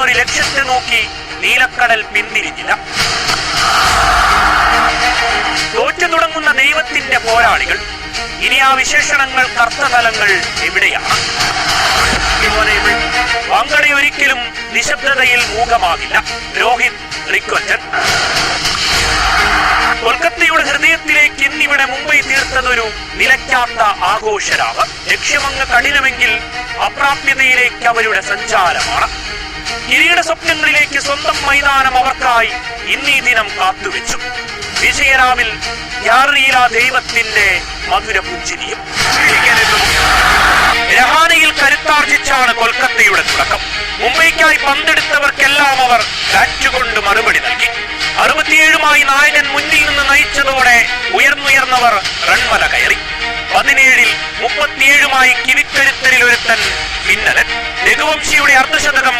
എന്നൊരു ലക്ഷ്യത്തെ നോക്കി നീലക്കടൽ പിന്തിരിഞ്ഞില്ല. തോറ്റു തുടങ്ങുന്ന ദൈവത്തിന്റെ പോരാളികൾ. ഇനി ആ വിശേഷണങ്ങൾ കർത്തതലങ്ങൾ എവിടെയാണ്? വാങ്കഡെ ഒരിക്കലും നിശബ്ദതയിൽ മൂകമാകില്ല. രോഹിത് റിക്വറ്റൻ കൊൽക്കത്തയുടെ ഹൃദയത്തിലേക്ക് ഇന്നിവിടെ മുംബൈ തീർത്തതൊരു നിലയ്ക്കാത്ത ആഘോഷരാവ്. ലക്ഷ്യമങ്ങ് കഠിനമെങ്കിൽ അപ്രാപ്യതയിലേക്ക് അവരുടെ സഞ്ചാരമാണ്. കിരീട സ്വപ്നങ്ങളിലേക്ക് സ്വന്തം മൈതാനം അവർക്കായി ഇന്നീ ദിനം കാത്തുവെച്ചു. വിജയരാവിൽ യാറിയില ദൈവത്തിന്റെ മധുര പുഞ്ചിരിയും. രഹാനയിൽ കരുത്താർജിച്ചാണ് കൊൽക്കത്തയുടെ തുടക്കം. മുംബൈക്കായി പന്തെടുത്തവർക്കെല്ലാം അവർ ബാറ്റുകൊണ്ട് മറുപടി നൽകി. 67 നായകൻ മുന്നിൽ നിന്ന് നയിച്ചതോടെ ഉയർന്നുയർന്നവർ റൺമല കയറി. 17-ൽ 37 കിവിക്കരുത്തരിൽ ഒരുത്തൻ പിന്നലൻ. രഘുവംശിയുടെ അർദ്ധശതകം